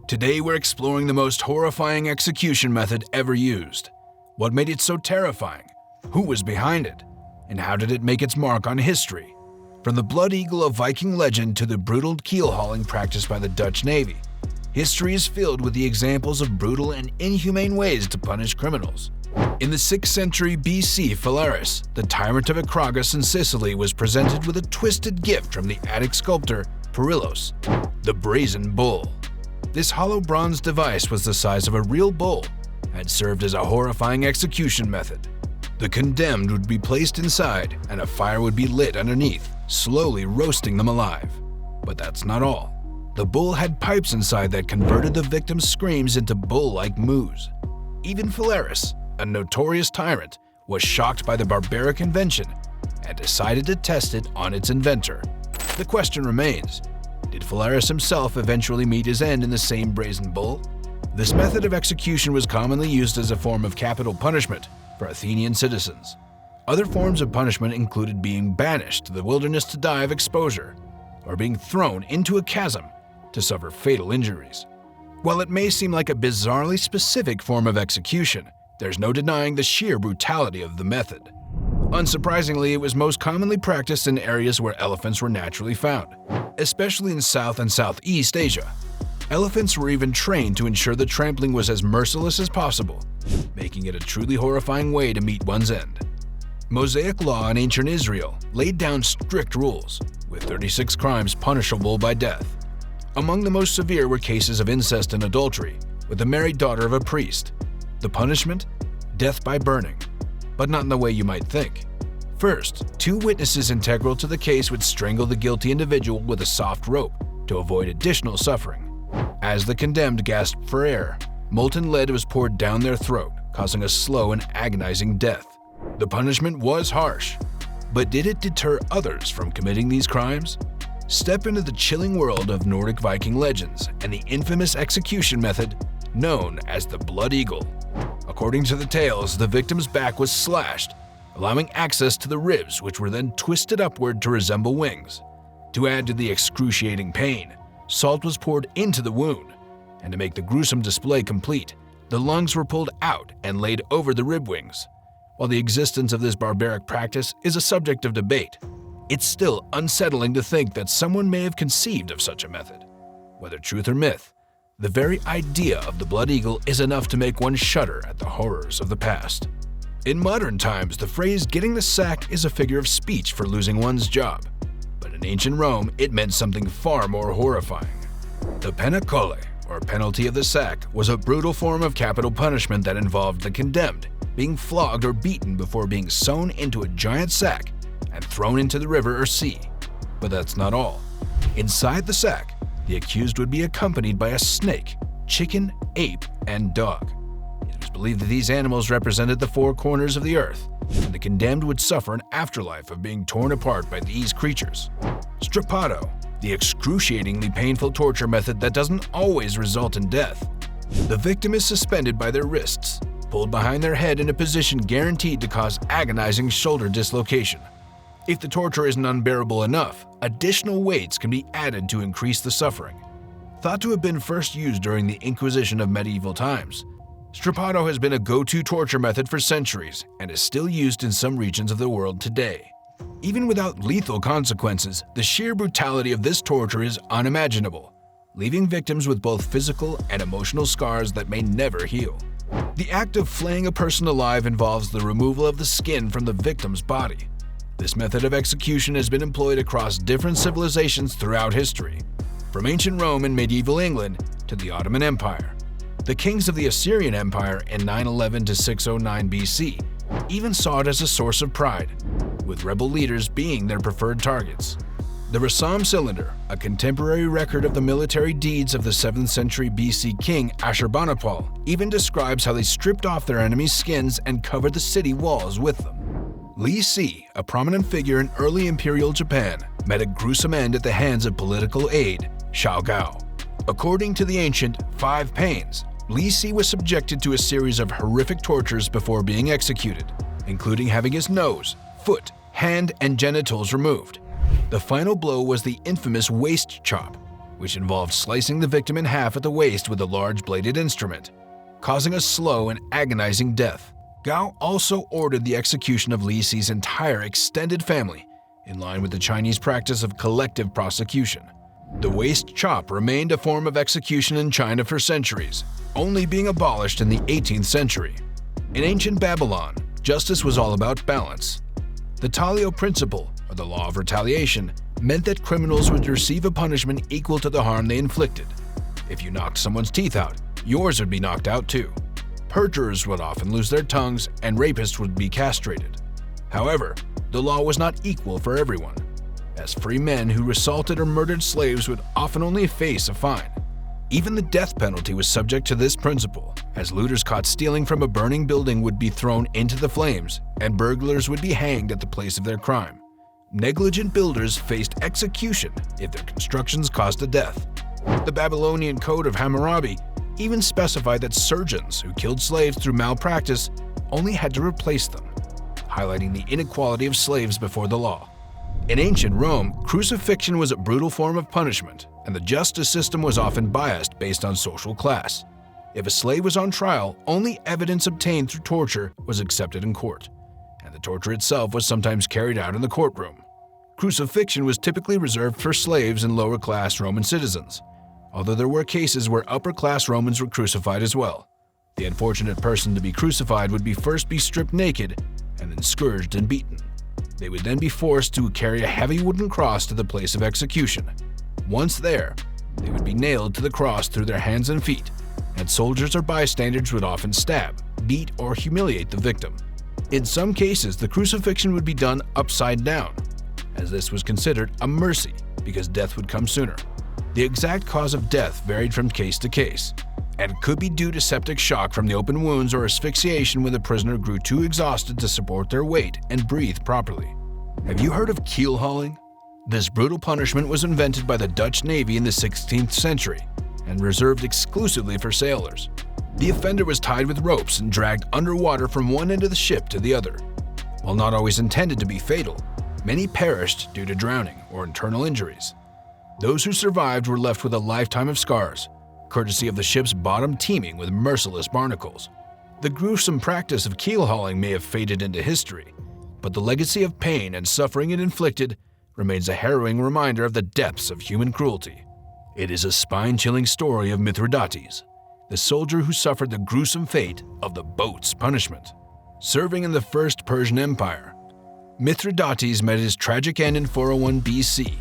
Today we're exploring the most horrifying execution method ever used. What made it so terrifying? Who was behind it? And how did it make its mark on history? From the blood eagle of Viking legend to the brutal keel hauling practiced by the Dutch Navy, history is filled with the examples of brutal and inhumane ways to punish criminals. In the 6th century BC, Phalaris, the tyrant of Acragas in Sicily, was presented with a twisted gift from the Attic sculptor Perillos, the brazen bull. This hollow bronze device was the size of a real bull and served as a horrifying execution method. The condemned would be placed inside and a fire would be lit underneath, slowly roasting them alive. But that's not all. The bull had pipes inside that converted the victim's screams into bull-like moos. Even Phalaris, a notorious tyrant, was shocked by the barbaric invention and decided to test it on its inventor. The question remains, did Phalaris himself eventually meet his end in the same brazen bull? This method of execution was commonly used as a form of capital punishment for Athenian citizens. Other forms of punishment included being banished to the wilderness to die of exposure, or being thrown into a chasm to suffer fatal injuries. While it may seem like a bizarrely specific form of execution, there's no denying the sheer brutality of the method. Unsurprisingly, it was most commonly practiced in areas where elephants were naturally found, especially in South and Southeast Asia. Elephants were even trained to ensure the trampling was as merciless as possible, making it a truly horrifying way to meet one's end. Mosaic law in ancient Israel laid down strict rules, with 36 crimes punishable by death. Among the most severe were cases of incest and adultery with the married daughter of a priest. The punishment? Death by burning. But not in the way you might think. First, 2 witnesses integral to the case would strangle the guilty individual with a soft rope to avoid additional suffering. As the condemned gasped for air, molten lead was poured down their throat, causing a slow and agonizing death. The punishment was harsh, but did it deter others from committing these crimes? Step into the chilling world of Nordic Viking legends and the infamous execution method known as the Blood Eagle. According to the tales, the victim's back was slashed, allowing access to the ribs, which were then twisted upward to resemble wings. To add to the excruciating pain, salt was poured into the wound, and to make the gruesome display complete, the lungs were pulled out and laid over the rib wings. While the existence of this barbaric practice is a subject of debate, it's still unsettling to think that someone may have conceived of such a method. Whether truth or myth, the very idea of the Blood Eagle is enough to make one shudder at the horrors of the past. In modern times, the phrase "getting the sack" is a figure of speech for losing one's job. But in ancient Rome, it meant something far more horrifying. The pena colle, or penalty of the sack, was a brutal form of capital punishment that involved the condemned being flogged or beaten before being sewn into a giant sack and thrown into the river or sea. But that's not all. Inside the sack, the accused would be accompanied by a snake, chicken, ape, and dog. It was believed that these animals represented the 4 corners of the earth, and the condemned would suffer an afterlife of being torn apart by these creatures. Strappado, the excruciatingly painful torture method that doesn't always result in death. The victim is suspended by their wrists, pulled behind their head in a position guaranteed to cause agonizing shoulder dislocation. If the torture isn't unbearable enough, additional weights can be added to increase the suffering. Thought to have been first used during the Inquisition of medieval times, Strappado has been a go-to torture method for centuries and is still used in some regions of the world today. Even without lethal consequences, the sheer brutality of this torture is unimaginable, leaving victims with both physical and emotional scars that may never heal. The act of flaying a person alive involves the removal of the skin from the victim's body. This method of execution has been employed across different civilizations throughout history, from ancient Rome and medieval England to the Ottoman Empire. The kings of the Assyrian Empire in 911 to 609 BC even saw it as a source of pride, with rebel leaders being their preferred targets. The Rasam cylinder, a contemporary record of the military deeds of the 7th century BC king Ashurbanipal, even describes how they stripped off their enemies' skins and covered the city walls with them. Li Si, a prominent figure in early imperial Japan, met a gruesome end at the hands of political aide Xiao Gao. According to the ancient 5 Pains, Li Si was subjected to a series of horrific tortures before being executed, including having his nose, foot, hand, and genitals removed. The final blow was the infamous waist chop, which involved slicing the victim in half at the waist with a large bladed instrument, causing a slow and agonizing death. Gao also ordered the execution of Li Si's entire extended family, in line with the Chinese practice of collective prosecution. The waist chop remained a form of execution in China for centuries, only being abolished in the 18th century. In ancient Babylon, justice was all about balance. The Talio principle, or the law of retaliation, meant that criminals would receive a punishment equal to the harm they inflicted. If you knocked someone's teeth out, yours would be knocked out too. Perjurers would often lose their tongues, and rapists would be castrated. However, the law was not equal for everyone, as free men who assaulted or murdered slaves would often only face a fine. Even the death penalty was subject to this principle, as looters caught stealing from a burning building would be thrown into the flames, and burglars would be hanged at the place of their crime. Negligent builders faced execution if their constructions caused a death. The Babylonian Code of Hammurabi even specified that surgeons who killed slaves through malpractice only had to replace them, highlighting the inequality of slaves before the law. In ancient Rome, crucifixion was a brutal form of punishment, and the justice system was often biased based on social class. If a slave was on trial, only evidence obtained through torture was accepted in court, and the torture itself was sometimes carried out in the courtroom. Crucifixion was typically reserved for slaves and lower-class Roman citizens, although there were cases where upper-class Romans were crucified as well. The unfortunate person to be crucified would first be stripped naked and then scourged and beaten. They would then be forced to carry a heavy wooden cross to the place of execution. Once there, they would be nailed to the cross through their hands and feet, and soldiers or bystanders would often stab, beat, or humiliate the victim. In some cases, the crucifixion would be done upside down, as this was considered a mercy because death would come sooner. The exact cause of death varied from case to case, and could be due to septic shock from the open wounds or asphyxiation when the prisoner grew too exhausted to support their weight and breathe properly. Have you heard of keel hauling? This brutal punishment was invented by the Dutch Navy in the 16th century and reserved exclusively for sailors. The offender was tied with ropes and dragged underwater from one end of the ship to the other. While not always intended to be fatal, many perished due to drowning or internal injuries. Those who survived were left with a lifetime of scars, courtesy of the ship's bottom teeming with merciless barnacles. The gruesome practice of keel hauling may have faded into history, but the legacy of pain and suffering it inflicted remains a harrowing reminder of the depths of human cruelty. It is a spine-chilling story of Mithridates, the soldier who suffered the gruesome fate of the boat's punishment. Serving in the First Persian Empire, Mithridates met his tragic end in 401 BC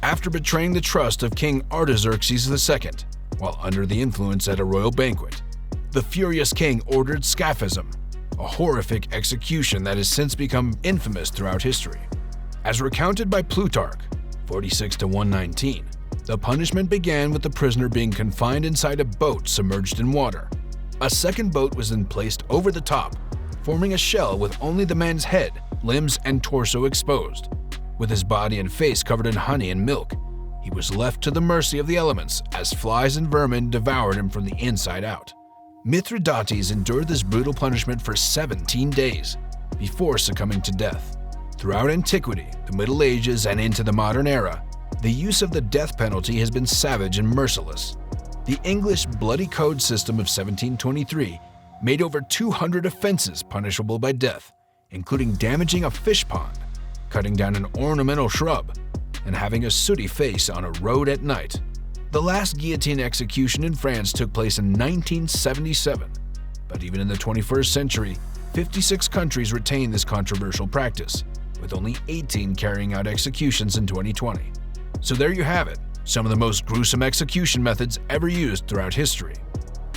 after betraying the trust of King Artaxerxes II while under the influence at a royal banquet. The furious king ordered scaphism, a horrific execution that has since become infamous throughout history. As recounted by Plutarch, 46-119, the punishment began with the prisoner being confined inside a boat submerged in water. A second boat was then placed over the top, forming a shell with only the man's head, limbs, and torso exposed. With his body and face covered in honey and milk, he was left to the mercy of the elements as flies and vermin devoured him from the inside out. Mithridates endured this brutal punishment for 17 days before succumbing to death. Throughout antiquity, the Middle Ages, and into the modern era, the use of the death penalty has been savage and merciless. The English Bloody Code system of 1723 made over 200 offenses punishable by death, including damaging a fish pond, cutting down an ornamental shrub, and having a sooty face on a road at night. The last guillotine execution in France took place in 1977, but even in the 21st century, 56 countries retain this controversial practice, with only 18 carrying out executions in 2020. So there you have it, some of the most gruesome execution methods ever used throughout history.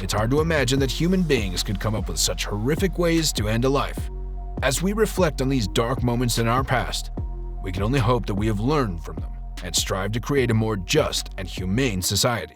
It's hard to imagine that human beings could come up with such horrific ways to end a life. As we reflect on these dark moments in our past, we can only hope that we have learned from them and strive to create a more just and humane society.